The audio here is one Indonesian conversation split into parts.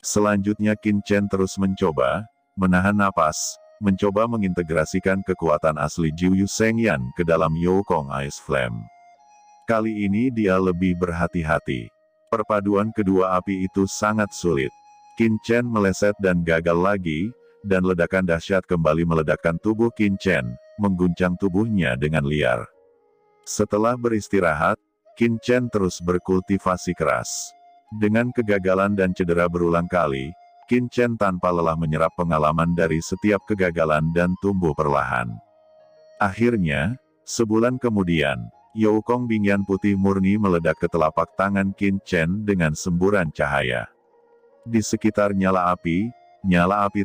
Selanjutnya Qin Chen terus mencoba, menahan napas, mencoba mengintegrasikan kekuatan asli Jiu Shengyan ke dalam Youkong Ice Flame. Kali ini dia lebih berhati-hati. Perpaduan kedua api itu sangat sulit. Qin Chen meleset dan gagal lagi, dan ledakan dahsyat kembali meledakkan tubuh Qin Chen, mengguncang tubuhnya dengan liar. Setelah beristirahat, Qin Chen terus berkultivasi keras. Dengan kegagalan dan cedera berulang kali, Qin Chen tanpa lelah menyerap pengalaman dari setiap kegagalan dan tumbuh perlahan. Akhirnya, sebulan kemudian, Youkong Bingyan putih murni meledak ke telapak tangan Qin Chen dengan semburan cahaya. Di sekitar nyala api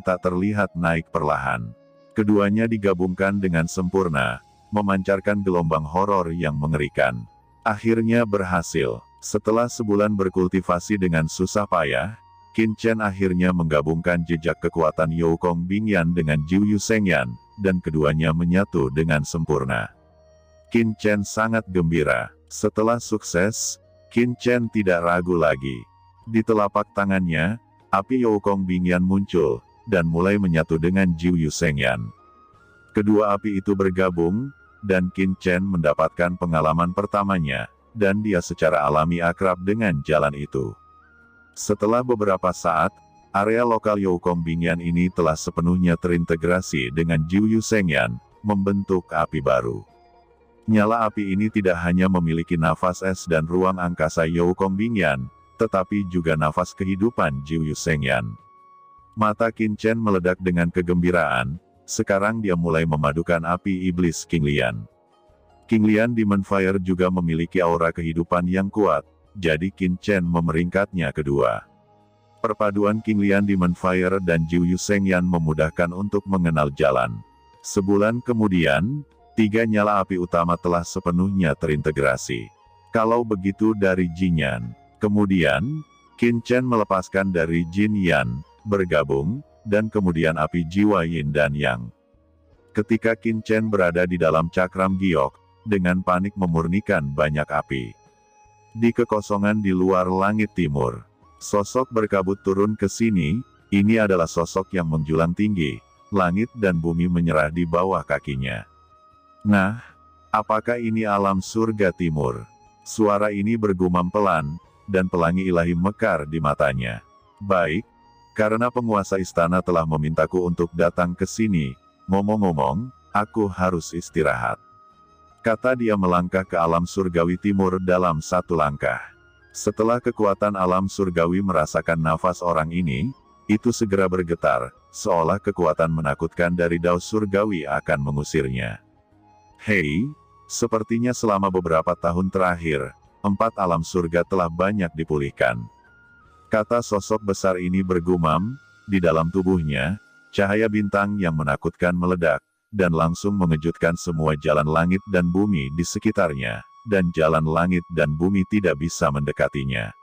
tak terlihat naik perlahan. Keduanya digabungkan dengan sempurna, memancarkan gelombang horor yang mengerikan. Akhirnya berhasil. Setelah sebulan berkultivasi dengan susah payah, Qin Chen akhirnya menggabungkan jejak kekuatan Youkong Bingyan dengan Jiu Shengyan, dan keduanya menyatu dengan sempurna. Qin Chen sangat gembira. Setelah sukses, Qin Chen tidak ragu lagi. Di telapak tangannya, api Youkong Bingyan muncul, dan mulai menyatu dengan Jiu Shengyan. Kedua api itu bergabung, dan Qin Chen mendapatkan pengalaman pertamanya, dan dia secara alami akrab dengan jalan itu. Setelah beberapa saat, area lokal Youkong Bingyan ini telah sepenuhnya terintegrasi dengan Jiu Shengyan, membentuk api baru. Nyala api ini tidak hanya memiliki nafas es dan ruang angkasa Youkong Bingyan, tetapi juga nafas kehidupan Jiu Shengyan. Mata Qin Chen meledak dengan kegembiraan, sekarang dia mulai memadukan api iblis King Lian. King Lian Demon Fire juga memiliki aura kehidupan yang kuat, jadi Qin Chen memeringkatnya kedua. Perpaduan King Lian Demon Fire dan Jiu Shengyan memudahkan untuk mengenal jalan. Sebulan kemudian, 3 nyala api utama telah sepenuhnya terintegrasi. Kalau begitu dari Jin Yan. Kemudian, Qin Chen melepaskan dari Jin Yan, bergabung, dan kemudian api jiwa Yin dan Yang. Ketika Qin Chen berada di dalam cakram giok, dengan panik memurnikan banyak api. Di kekosongan di luar langit timur, sosok berkabut turun ke sini. Ini adalah sosok yang menjulang tinggi, langit dan bumi menyerah di bawah kakinya. Nah, apakah ini alam surga timur? Suara ini bergumam pelan, dan pelangi ilahi mekar di matanya. Baik, karena penguasa istana telah memintaku untuk datang ke sini, ngomong-ngomong, aku harus istirahat. Kata dia melangkah ke alam surgawi timur dalam satu langkah. Setelah kekuatan alam surgawi merasakan nafas orang ini, itu segera bergetar, seolah kekuatan menakutkan dari dao surgawi akan mengusirnya. Hei, sepertinya selama beberapa tahun terakhir, 4 alam surga telah banyak dipulihkan. Kata sosok besar ini bergumam, di dalam tubuhnya, cahaya bintang yang menakutkan meledak, dan langsung mengejutkan semua jalan langit dan bumi di sekitarnya, dan jalan langit dan bumi tidak bisa mendekatinya.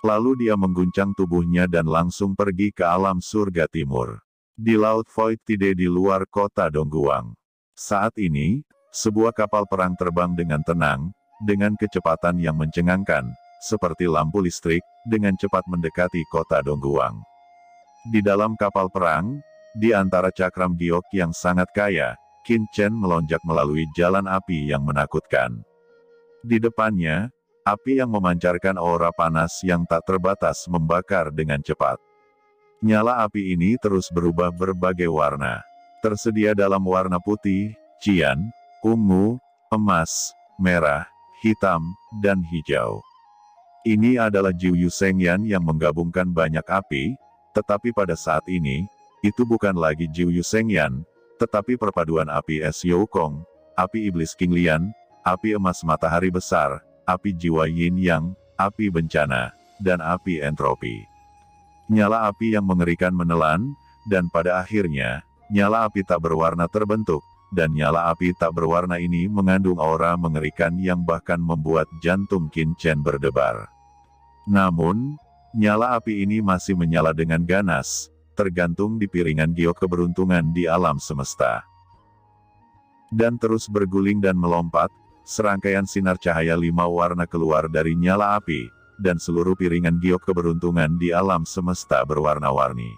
Lalu dia mengguncang tubuhnya dan langsung pergi ke alam surga timur. Di Laut Void Tide di luar kota Dongguang. Saat ini, sebuah kapal perang terbang dengan tenang, dengan kecepatan yang mencengangkan, seperti lampu listrik, dengan cepat mendekati kota Dongguang. Di dalam kapal perang, di antara cakram giok yang sangat kaya, Qin Chen melonjak melalui jalan api yang menakutkan. Di depannya, api yang memancarkan aura panas yang tak terbatas membakar dengan cepat. Nyala api ini terus berubah berbagai warna. Tersedia dalam warna putih, cian, ungu, emas, merah, hitam, dan hijau. Ini adalah Jiu Shengyan yang menggabungkan banyak api, tetapi pada saat ini, itu bukan lagi Jiu Shengyan, tetapi perpaduan api es Youkong, api iblis King Lian, api emas matahari besar, api jiwa Yin Yang, api bencana, dan api entropi. Nyala api yang mengerikan menelan, dan pada akhirnya, nyala api tak berwarna terbentuk, dan nyala api tak berwarna ini mengandung aura mengerikan yang bahkan membuat jantung Qin Chen berdebar. Namun, nyala api ini masih menyala dengan ganas, tergantung di piringan giok keberuntungan di alam semesta. Dan terus berguling dan melompat, serangkaian sinar cahaya 5 warna keluar dari nyala api, dan seluruh piringan giok keberuntungan di alam semesta berwarna-warni.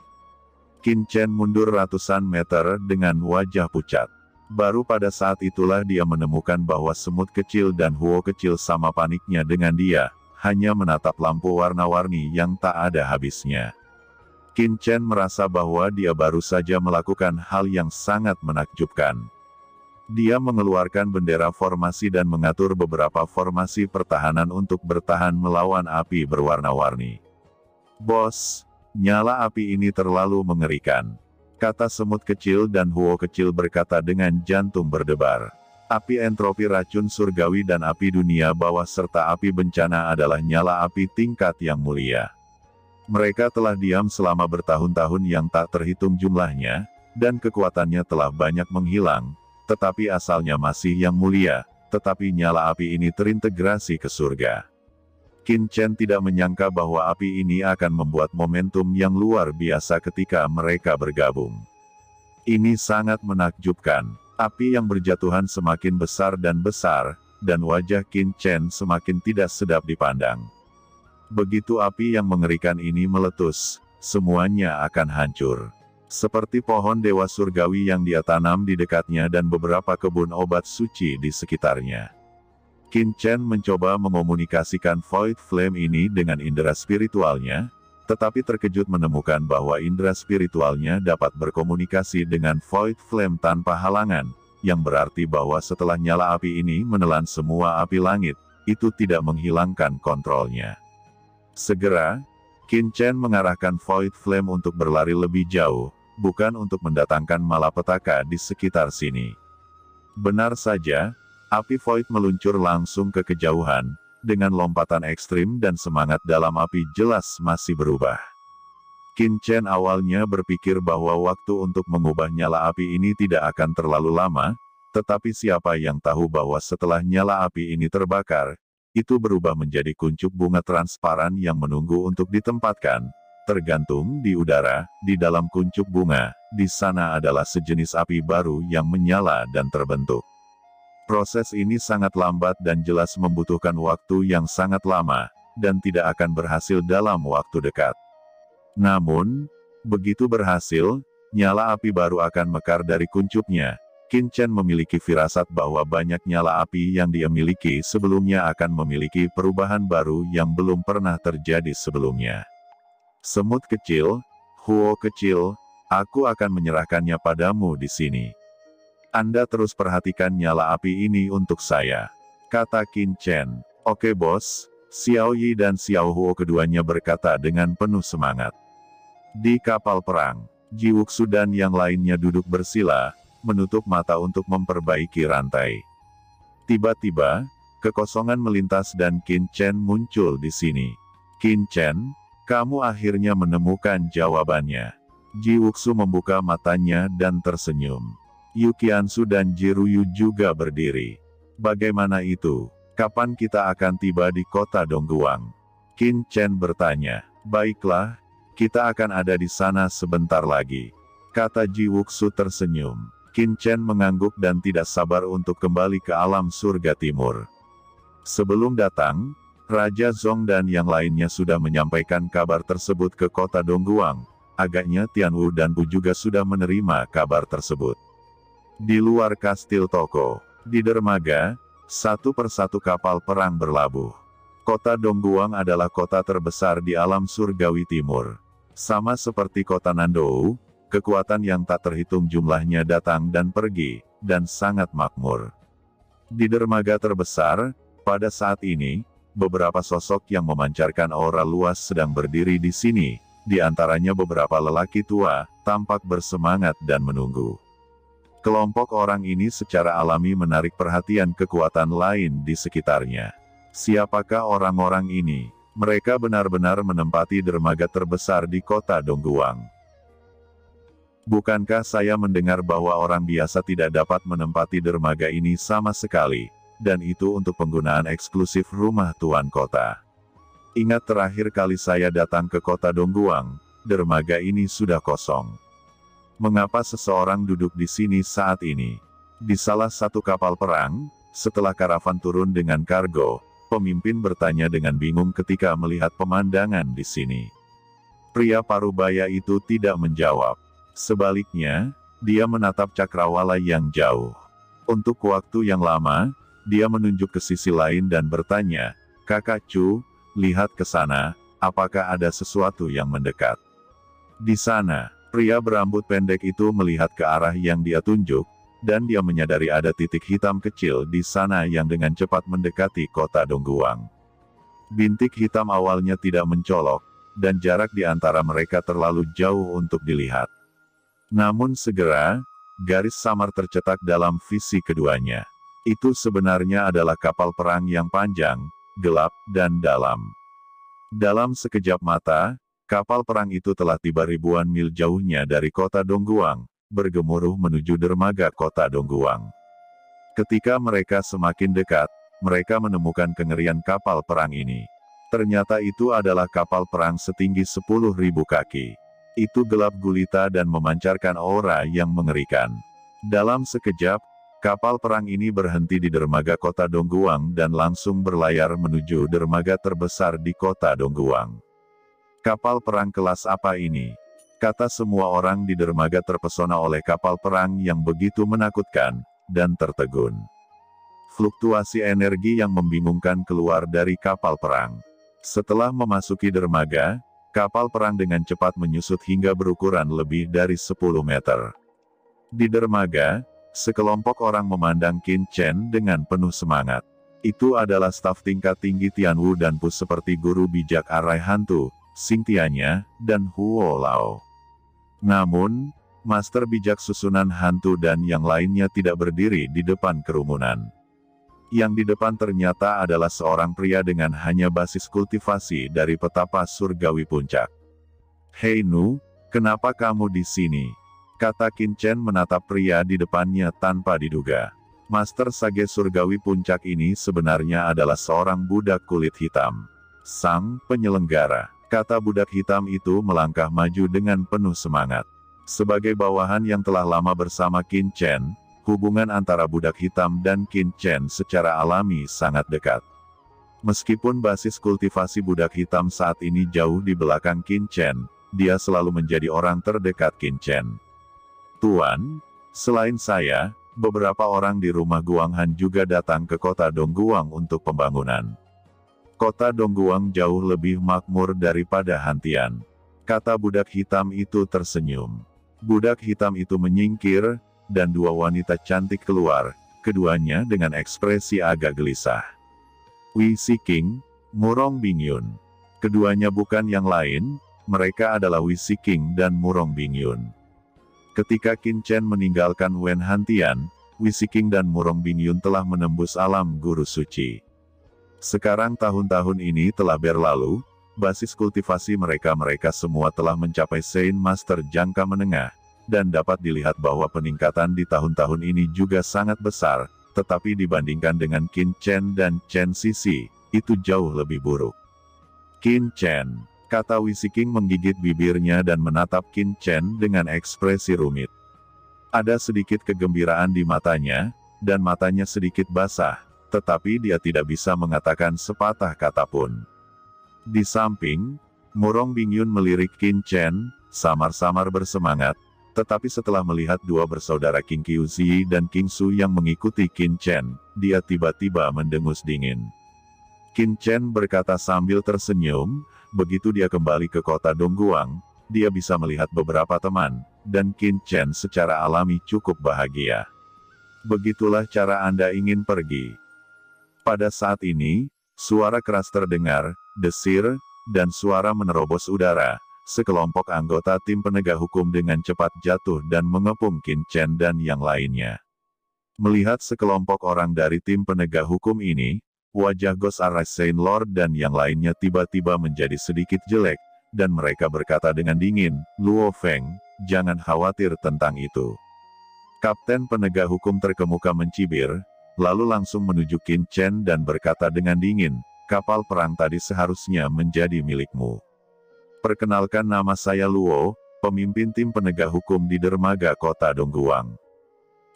Qin Chen mundur ratusan meter dengan wajah pucat. Baru pada saat itulah dia menemukan bahwa semut kecil dan Huo kecil sama paniknya dengan dia, hanya menatap lampu warna-warni yang tak ada habisnya. Qin Chen merasa bahwa dia baru saja melakukan hal yang sangat menakjubkan. Dia mengeluarkan bendera formasi dan mengatur beberapa formasi pertahanan untuk bertahan melawan api berwarna-warni. "Bos, nyala api ini terlalu mengerikan," kata semut kecil dan Huo kecil berkata dengan jantung berdebar. Api entropi racun surgawi dan api dunia bawah serta api bencana adalah nyala api tingkat yang mulia. Mereka telah diam selama bertahun-tahun yang tak terhitung jumlahnya, dan kekuatannya telah banyak menghilang, tetapi asalnya masih yang mulia, tetapi nyala api ini terintegrasi ke surga. Qin Chen tidak menyangka bahwa api ini akan membuat momentum yang luar biasa ketika mereka bergabung. Ini sangat menakjubkan. Api yang berjatuhan semakin besar, dan wajah Qin Chen semakin tidak sedap dipandang. Begitu api yang mengerikan ini meletus, semuanya akan hancur. Seperti pohon dewa surgawi yang dia tanam di dekatnya dan beberapa kebun obat suci di sekitarnya. Qin Chen mencoba mengomunikasikan Void Flame ini dengan indera spiritualnya, tetapi terkejut menemukan bahwa indera spiritualnya dapat berkomunikasi dengan Void Flame tanpa halangan, yang berarti bahwa setelah nyala api ini menelan semua api langit, itu tidak menghilangkan kontrolnya. Segera, Qin Chen mengarahkan Void Flame untuk berlari lebih jauh, bukan untuk mendatangkan malapetaka di sekitar sini. Benar saja, api Void meluncur langsung ke kejauhan, dengan lompatan ekstrim dan semangat dalam api jelas masih berubah. Qin Chen awalnya berpikir bahwa waktu untuk mengubah nyala api ini tidak akan terlalu lama, tetapi siapa yang tahu bahwa setelah nyala api ini terbakar, itu berubah menjadi kuncup bunga transparan yang menunggu untuk ditempatkan, tergantung di udara, di dalam kuncup bunga, di sana adalah sejenis api baru yang menyala dan terbentuk. Proses ini sangat lambat dan jelas membutuhkan waktu yang sangat lama, dan tidak akan berhasil dalam waktu dekat. Namun, begitu berhasil, nyala api baru akan mekar dari kuncupnya. Qin Chen memiliki firasat bahwa banyak nyala api yang dia miliki sebelumnya akan memiliki perubahan baru yang belum pernah terjadi sebelumnya. "Semut kecil, Huo kecil, aku akan menyerahkannya padamu di sini. Anda terus perhatikan nyala api ini untuk saya," kata Qin Chen. "Oke bos," Xiao Yi dan Xiao Huo keduanya berkata dengan penuh semangat. Di kapal perang, Ji Wuxu dan yang lainnya duduk bersila, menutup mata untuk memperbaiki rantai. Tiba-tiba, kekosongan melintas dan Qin Chen muncul di sini. "Qin Chen, kamu akhirnya menemukan jawabannya." Ji Wuxu membuka matanya dan tersenyum. Yu Qiansu dan Ji Ruyu juga berdiri. "Bagaimana itu? Kapan kita akan tiba di kota Dongguang?" Qin Chen bertanya. "Baiklah, kita akan ada di sana sebentar lagi," kata Ji Wuxu tersenyum. Qin Chen mengangguk dan tidak sabar untuk kembali ke alam surga timur. Sebelum datang, Raja Zong dan yang lainnya sudah menyampaikan kabar tersebut ke kota Dongguang. Agaknya Tianwu dan Bu juga sudah menerima kabar tersebut. Di luar kastil Toko, di dermaga, satu persatu kapal perang berlabuh. Kota Dongguang adalah kota terbesar di alam surgawi timur. Sama seperti kota Nandou, kekuatan yang tak terhitung jumlahnya datang dan pergi, dan sangat makmur. Di dermaga terbesar, pada saat ini, beberapa sosok yang memancarkan aura luas sedang berdiri di sini, di antaranya beberapa lelaki tua, tampak bersemangat dan menunggu. Kelompok orang ini secara alami menarik perhatian kekuatan lain di sekitarnya. Siapakah orang-orang ini? Mereka benar-benar menempati dermaga terbesar di kota Dongguang. Bukankah saya mendengar bahwa orang biasa tidak dapat menempati dermaga ini sama sekali, dan itu untuk penggunaan eksklusif rumah tuan kota. Ingat terakhir kali saya datang ke kota Dongguang, dermaga ini sudah kosong. Mengapa seseorang duduk di sini saat ini? Di salah satu kapal perang, setelah karavan turun dengan kargo, Pemimpin bertanya dengan bingung ketika melihat pemandangan di sini. Pria parubaya itu tidak menjawab. Sebaliknya, dia menatap cakrawala yang jauh. Untuk waktu yang lama, dia menunjuk ke sisi lain dan bertanya, "Kakak Chu, lihat ke sana, apakah ada sesuatu yang mendekat?" Di sana, pria berambut pendek itu melihat ke arah yang dia tunjuk, dan dia menyadari ada titik hitam kecil di sana yang dengan cepat mendekati kota Dongguang. Bintik hitam awalnya tidak mencolok, dan jarak di antara mereka terlalu jauh untuk dilihat. Namun segera, garis samar tercetak dalam visi keduanya. Itu sebenarnya adalah kapal perang yang panjang, gelap, dan dalam. Dalam sekejap mata, kapal perang itu telah tiba ribuan mil jauhnya dari kota Dongguang, bergemuruh menuju dermaga kota Dongguang. Ketika mereka semakin dekat, mereka menemukan kengerian kapal perang ini. Ternyata itu adalah kapal perang setinggi 10.000 kaki. Itu gelap gulita dan memancarkan aura yang mengerikan. Dalam sekejap, kapal perang ini berhenti di dermaga kota Dongguang dan langsung berlayar menuju dermaga terbesar di kota Dongguang. "Kapal perang kelas apa ini?" kata semua orang di dermaga terpesona oleh kapal perang yang begitu menakutkan, dan tertegun. Fluktuasi energi yang membingungkan keluar dari kapal perang. Setelah memasuki dermaga, kapal perang dengan cepat menyusut hingga berukuran lebih dari 10 meter. Di dermaga, sekelompok orang memandang Qin Chen dengan penuh semangat. Itu adalah staf tingkat tinggi Tianwu dan Pus seperti guru bijak Arai Hantu, Xing Tianya, dan Huo Lao. Namun, master bijak susunan hantu dan yang lainnya tidak berdiri di depan kerumunan. Yang di depan ternyata adalah seorang pria dengan hanya basis kultivasi dari petapa surgawi puncak. "Hei Nu, kenapa kamu di sini?" kata Qin Chen menatap pria di depannya tanpa diduga. Master Sage surgawi puncak ini sebenarnya adalah seorang budak kulit hitam. "Sang penyelenggara," kata budak hitam itu melangkah maju dengan penuh semangat. Sebagai bawahan yang telah lama bersama Qin Chen, hubungan antara budak hitam dan Qin Chen secara alami sangat dekat. Meskipun basis kultivasi budak hitam saat ini jauh di belakang Qin Chen, dia selalu menjadi orang terdekat Qin Chen. "Tuan, selain saya, beberapa orang di rumah Guanghan juga datang ke kota Dongguang untuk pembangunan. Kota Dongguang jauh lebih makmur daripada Hantian," kata budak hitam itu tersenyum. Budak hitam itu menyingkir, dan dua wanita cantik keluar, keduanya dengan ekspresi agak gelisah. Wei Siking, Murong Bingyun. Keduanya bukan yang lain, mereka adalah Wei Siking dan Murong Bingyun. Ketika Qin Chen meninggalkan Wen Hantian, Wei Siking dan Murong Bingyun telah menembus alam guru suci. Sekarang tahun-tahun ini telah berlalu, basis kultivasi mereka semua telah mencapai Saint Master jangka menengah, dan dapat dilihat bahwa peningkatan di tahun-tahun ini juga sangat besar, tetapi dibandingkan dengan Qin Chen dan Chen Sisi, itu jauh lebih buruk. "Qin Chen," kata Wei Siking menggigit bibirnya dan menatap Qin Chen dengan ekspresi rumit. Ada sedikit kegembiraan di matanya, dan matanya sedikit basah, tetapi dia tidak bisa mengatakan sepatah kata pun. Di samping, Murong Bingyun melirik Qin Chen, samar-samar bersemangat, tetapi setelah melihat dua bersaudara King Qiuzi dan King Su yang mengikuti Qin Chen, dia tiba-tiba mendengus dingin. Qin Chen berkata sambil tersenyum, begitu dia kembali ke kota Dongguang, dia bisa melihat beberapa teman, dan Qin Chen secara alami cukup bahagia. "Begitulah cara Anda ingin pergi." Pada saat ini, suara keras terdengar, desir, dan suara menerobos udara. Sekelompok anggota tim penegak hukum dengan cepat jatuh dan mengepung Qin Chen dan yang lainnya. Melihat sekelompok orang dari tim penegak hukum ini, wajah Ghost Arai Saint Lord dan yang lainnya tiba-tiba menjadi sedikit jelek, dan mereka berkata dengan dingin, "Luo Feng, jangan khawatir tentang itu." Kapten penegak hukum terkemuka mencibir, lalu langsung menuju Qin Chen dan berkata dengan dingin, "Kapal perang tadi seharusnya menjadi milikmu. Perkenalkan, nama saya Luo, pemimpin tim penegak hukum di dermaga kota Dongguang.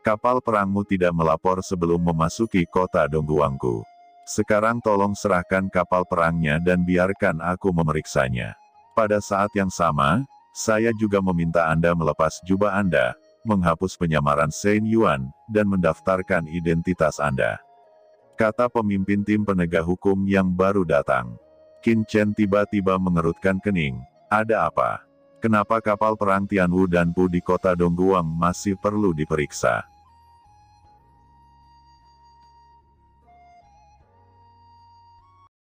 Kapal perangmu tidak melapor sebelum memasuki kota Dongguangku. Sekarang tolong serahkan kapal perangnya dan biarkan aku memeriksanya. Pada saat yang sama, saya juga meminta Anda melepas jubah Anda, menghapus penyamaran Shen Yuan, dan mendaftarkan identitas Anda. Kata pemimpin tim penegak hukum yang baru datang. Qin Chen tiba-tiba mengerutkan kening. Ada apa? Kenapa kapal perang Tianwu dan Pu di kota Dongguang masih perlu diperiksa?